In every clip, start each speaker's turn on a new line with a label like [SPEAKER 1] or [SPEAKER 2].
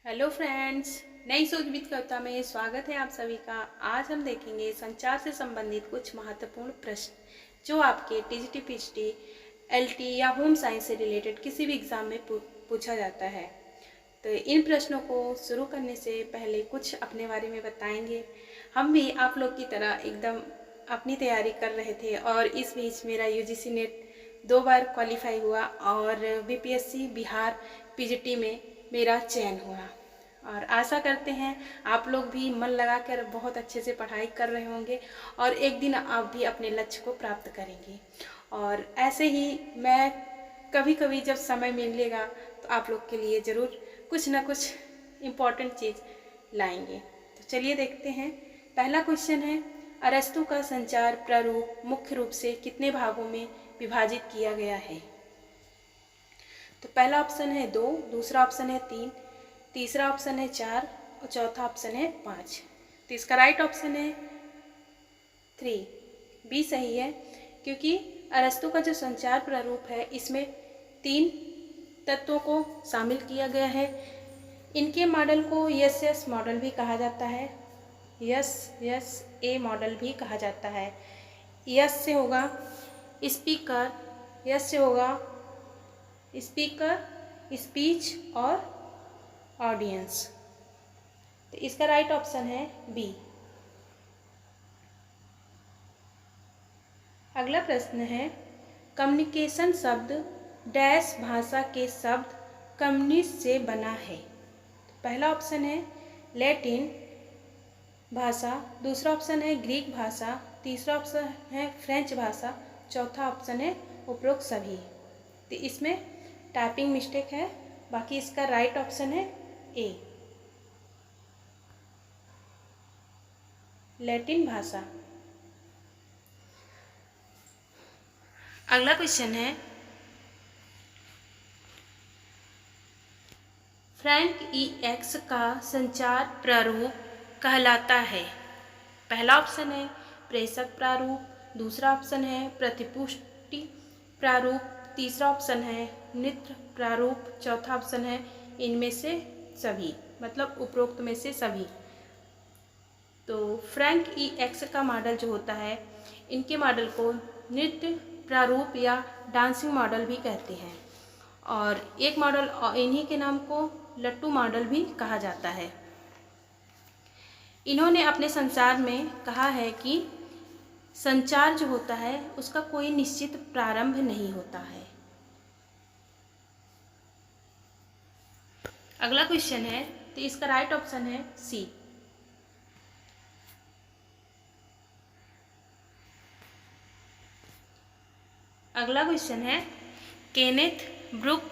[SPEAKER 1] Hello friends, नई सोच with कविता में स्वागत है आप सभी का। आज हम देखेंगे संचार से संबंधित कुछ महत्वपूर्ण प्रश्न जो आपके टीजीटी, पीजीटी, एलटी या होम साइंस से रिलेटेड किसी भी एग्जाम में पूछा जाता है। तो इन प्रश्नों को शुरू करने से पहले कुछ अपने बारे में बताएंगे। हम भी आप लोग की तरह एकदम अपनी तैयारी कर रहे थे और इस बीच मेरा यूजीसी नेट 2 बार क्वालिफाई हुआ और बीपीएससी बिहार पीजीटी में मेरा चयन हुआ। और आशा करते हैं आप लोग भी मन लगाकर बहुत अच्छे से पढ़ाई कर रहे होंगे और एक दिन आप भी अपने लक्ष्य को प्राप्त करेंगे। और ऐसे ही मैं कभी कभी जब समय मिलेगा तो आप लोग के लिए ज़रूर कुछ ना कुछ इम्पोर्टेंट चीज़ लाएंगे। तो चलिए देखते हैं। पहला क्वेश्चन है, अरस्तु का संचार प्रारूप मुख्य रूप से कितने भागों में विभाजित किया गया है? तो पहला ऑप्शन है 2, दूसरा ऑप्शन है 3, तीसरा ऑप्शन है 4 और चौथा ऑप्शन है 5। तो इसका राइट ऑप्शन है 3, बी सही है, क्योंकि अरस्तु का जो संचार प्रारूप है इसमें 3 तत्वों को शामिल किया गया है। इनके मॉडल को यस मॉडल भी कहा जाता है, यस ए मॉडल भी कहा जाता है। यस से होगा स्पीकर, यस से होगा स्पीकर, स्पीच और ऑडियंस। तो इसका राइट ऑप्शन है बी। अगला प्रश्न है, कम्युनिकेशन शब्द डैश भाषा के शब्द कम्युनिस्ट से बना है? पहला ऑप्शन है लैटिन भाषा, दूसरा ऑप्शन है ग्रीक भाषा, तीसरा ऑप्शन है फ्रेंच भाषा, चौथा ऑप्शन है उपरोक्त सभी। तो इसमें टाइपिंग मिस्टेक है, बाकी इसका राइट ऑप्शन है ए, लैटिन भाषा। अगला क्वेश्चन है, फ्रैंक ई एक्स का संचार प्रारूप कहलाता है? पहला ऑप्शन है प्रेषक प्रारूप, दूसरा ऑप्शन है प्रतिपुष्टि प्रारूप, तीसरा ऑप्शन है नृत्य प्रारूप, चौथा ऑप्शन है इनमें से सभी, मतलब उपरोक्त में से सभी। तो फ्रैंक ई एक्स का मॉडल जो होता है, इनके मॉडल को नृत्य प्रारूप या डांसिंग मॉडल भी कहते हैं और एक मॉडल इन्हीं के नाम को लट्टू मॉडल भी कहा जाता है। इन्होंने अपने संचार में कहा है कि संचार जो होता है उसका कोई निश्चित प्रारंभ नहीं होता है। अगला क्वेश्चन है, तो इसका राइट ऑप्शन है सी। अगला क्वेश्चन है, केनेथ ब्रुक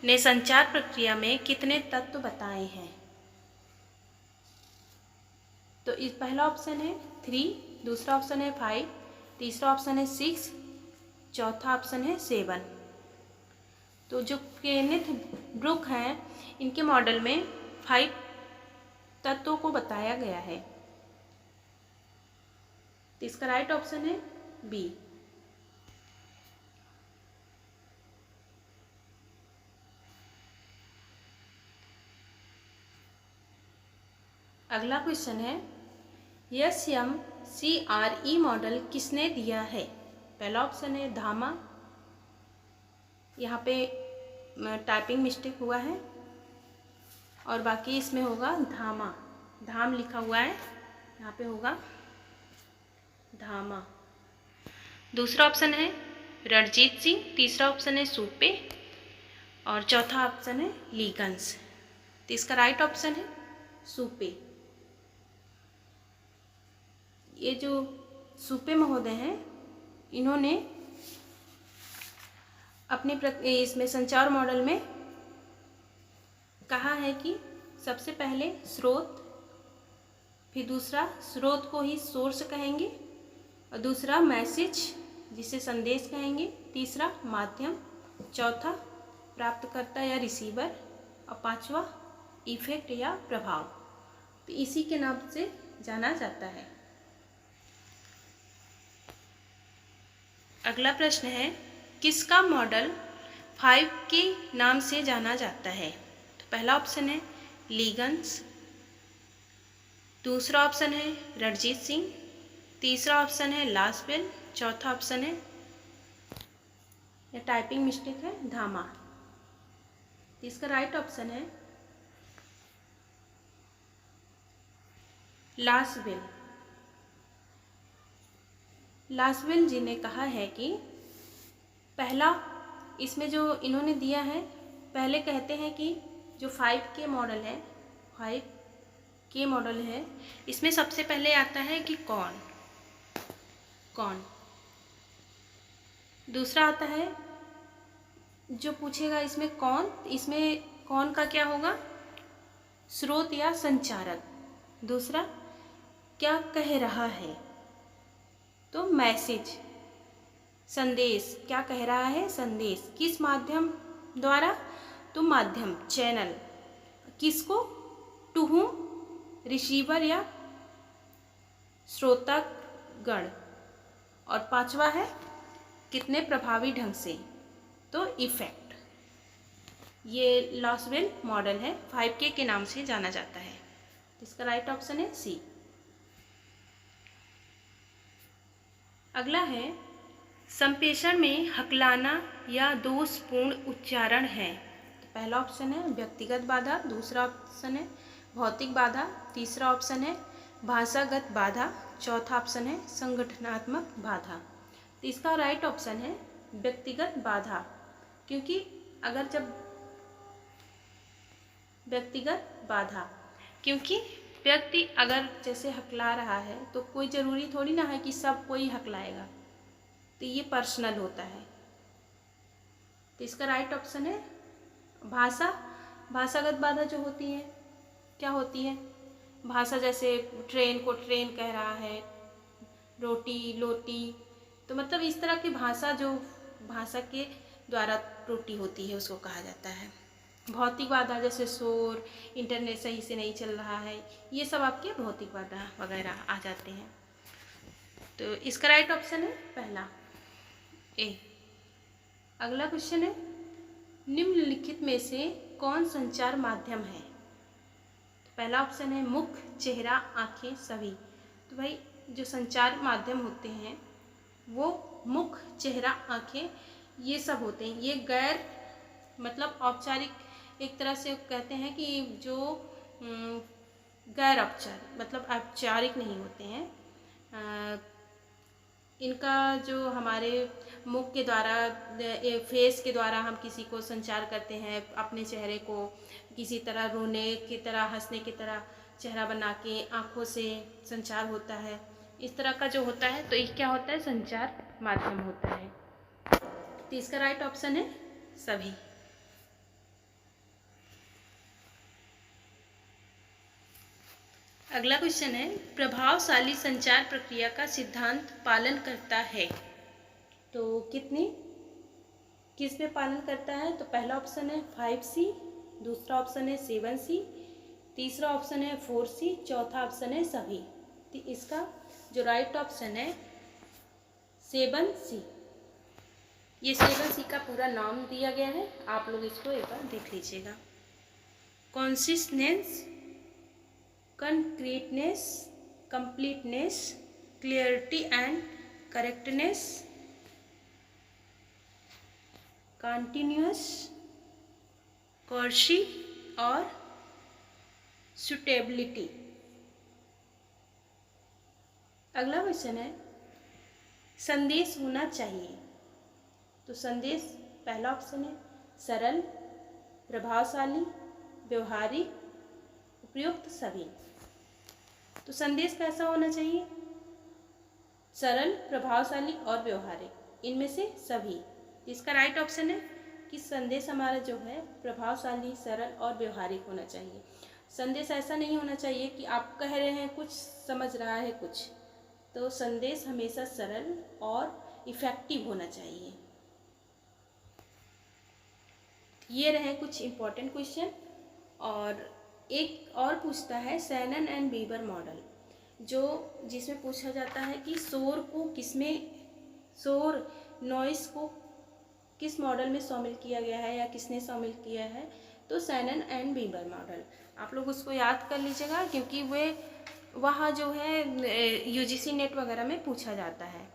[SPEAKER 1] ने संचार प्रक्रिया में कितने तत्व बताए हैं? तो इस पहला ऑप्शन है 3, दूसरा ऑप्शन है 5, तीसरा ऑप्शन है 6, चौथा ऑप्शन है 7। तो जो केनेथ ब्रुक हैं, इनके मॉडल में 5 तत्वों को बताया गया है। तो इसका राइट ऑप्शन है बी। अगला क्वेश्चन है, SMCRE मॉडल किसने दिया है? पहला ऑप्शन है धामा, यहाँ पे टाइपिंग मिस्टेक हुआ है और बाकी इसमें होगा धामा, धाम लिखा हुआ है, यहाँ पे होगा धामा। दूसरा ऑप्शन है रणजीत सिंह, तीसरा ऑप्शन है सुपे और चौथा ऑप्शन है लीगंस। तो इसका राइट ऑप्शन है सुपे। ये जो सुपे महोदय हैं, इन्होंने अपने इसमें संचार मॉडल में कहा है कि सबसे पहले स्रोत, फिर दूसरा स्रोत को ही सोर्स कहेंगे और दूसरा मैसेज जिसे संदेश कहेंगे, तीसरा माध्यम, चौथा प्राप्तकर्ता या रिसीवर और पांचवा इफेक्ट या प्रभाव। तो इसी के नाम से जाना जाता है। अगला प्रश्न है, किसका मॉडल 5 के नाम से जाना जाता है? तो पहला ऑप्शन है लीगन्स, दूसरा ऑप्शन है रणजीत सिंह, तीसरा ऑप्शन है लासबेल, चौथा ऑप्शन है, यह टाइपिंग मिस्टेक है, धामा। इसका राइट ऑप्शन है लासबेल। लासबेल जी ने कहा है कि पहला, इसमें जो इन्होंने दिया है, पहले कहते हैं कि जो 5K मॉडल है, 5K मॉडल है, इसमें सबसे पहले आता है कि कौन, दूसरा आता है जो पूछेगा इसमें कौन, इसमें कौन का क्या होगा, स्रोत या संचारक। दूसरा क्या कह रहा है, तो मैसेज, संदेश, क्या कह रहा है, संदेश, किस माध्यम द्वारा, तो माध्यम, चैनल, किसको, टू हुम, रिसीवर या श्रोतागण। और पांचवा है कितने प्रभावी ढंग से, तो इफेक्ट। ये लासबेल मॉडल है, 5K के नाम से जाना जाता है। इसका राइट ऑप्शन है सी। अगला है संप्रेषण में हकलाना या दोषपूर्ण उच्चारण है। तो पहला ऑप्शन है व्यक्तिगत बाधा, दूसरा ऑप्शन है भौतिक बाधा, तीसरा ऑप्शन है भाषागत बाधा, चौथा ऑप्शन है संगठनात्मक बाधा। तो इसका राइट ऑप्शन है व्यक्तिगत बाधा, क्योंकि अगर जब व्यक्तिगत बाधा, क्योंकि व्यक्ति अगर जैसे हकला रहा है तो कोई ज़रूरी थोड़ी ना है कि सब कोई हकलाएगा, तो ये पर्सनल होता है। तो इसका राइट ऑप्शन है भाषागत बाधा जो होती है, क्या होती है, भाषा, जैसे ट्रेन को ट्रेन कह रहा है, रोटी लोटी, तो मतलब इस तरह की भाषा, जो भाषा के द्वारा रोटी होती है उसको कहा जाता है। भौतिक बाधा जैसे शोर, इंटरनेट सही से नहीं चल रहा है, ये सब आपके भौतिक बाधा वगैरह आ जाते हैं। तो इसका राइट ऑप्शन है पहला ए। अगला क्वेश्चन है निम्नलिखित में से कौन संचार माध्यम है। तो पहला ऑप्शन है मुख, चेहरा, आंखें, सभी। तो भाई जो संचार माध्यम होते हैं वो मुख, चेहरा, आंखें, ये सब होते हैं। ये गैर मतलब औपचारिक, एक तरह से कहते हैं कि जो गैर औपचारिक मतलब औपचारिक नहीं होते हैं। इनका जो हमारे मुख के द्वारा, फेस के द्वारा हम किसी को संचार करते हैं, अपने चेहरे को किसी तरह रोने की तरह, हंसने की तरह चेहरा बना के आँखों से संचार होता है, इस तरह का जो होता है, तो ये क्या होता है, संचार माध्यम होता है। तो इसका राइट ऑप्शन है सभी। अगला क्वेश्चन है प्रभावशाली संचार प्रक्रिया का सिद्धांत पालन करता है। तो किस पे पालन करता है, तो पहला ऑप्शन है 5C, दूसरा ऑप्शन है 7C, तीसरा ऑप्शन है 4C, चौथा ऑप्शन है सभी। तो इसका जो राइट ऑप्शन है 7C। ये 7C का पूरा नाम दिया गया है, आप लोग इसको एक बार देख लीजिएगा। Consistence, concreteness, completeness, clarity and correctness, continuous, courtesy और suitability। अगला क्वेश्चन है संदेश होना चाहिए। तो संदेश पहला ऑप्शन है सरल, प्रभावशाली, व्यवहारिक, उपयुक्त, सभी। तो संदेश कैसा होना चाहिए, सरल, प्रभावशाली और व्यवहारिक, इनमें से सभी। इसका राइट ऑप्शन है कि संदेश हमारा जो है प्रभावशाली, सरल और व्यवहारिक होना चाहिए। संदेश ऐसा नहीं होना चाहिए कि आप कह रहे हैं कुछ, समझ रहा है कुछ। तो संदेश हमेशा सरल और इफ़ेक्टिव होना चाहिए। ये रहे कुछ इम्पोर्टेंट क्वेश्चन। और एक और पूछता है शैनन एंड बीबर मॉडल, जिसमें पूछा जाता है कि नॉइस को किस मॉडल में शामिल किया गया है या किसने शामिल किया है। तो सैनन एंड बीबर मॉडल, आप लोग उसको याद कर लीजिएगा क्योंकि वे वहाँ जो है यूजीसी नेट वगैरह में पूछा जाता है।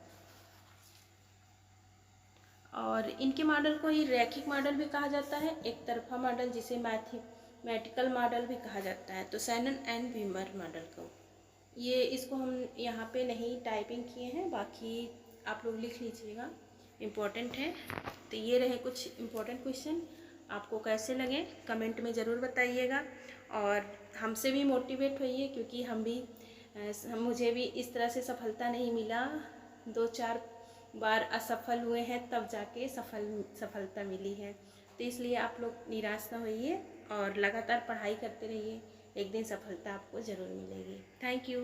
[SPEAKER 1] और इनके मॉडल को ही रैखिक मॉडल भी कहा जाता है, एक तरफा मॉडल जिसे मैथमेटिकल मॉडल भी कहा जाता है। तो सैनन एंड बीबर मॉडल को इसको हम यहाँ पे नहीं टाइपिंग किए हैं, बाकी आप लोग लिख लीजिएगा, इम्पोर्टेंट है। तो ये रहे कुछ इम्पोर्टेंट क्वेश्चन, आपको कैसे लगे कमेंट में ज़रूर बताइएगा और हमसे भी मोटिवेट होइए क्योंकि मुझे भी इस तरह से सफलता नहीं मिला, 2-4 बार असफल हुए हैं तब जाके सफलता मिली है। तो इसलिए आप लोग निराश ना होइए और लगातार पढ़ाई करते रहिए, एक दिन सफलता आपको ज़रूर मिलेगी। Thank you.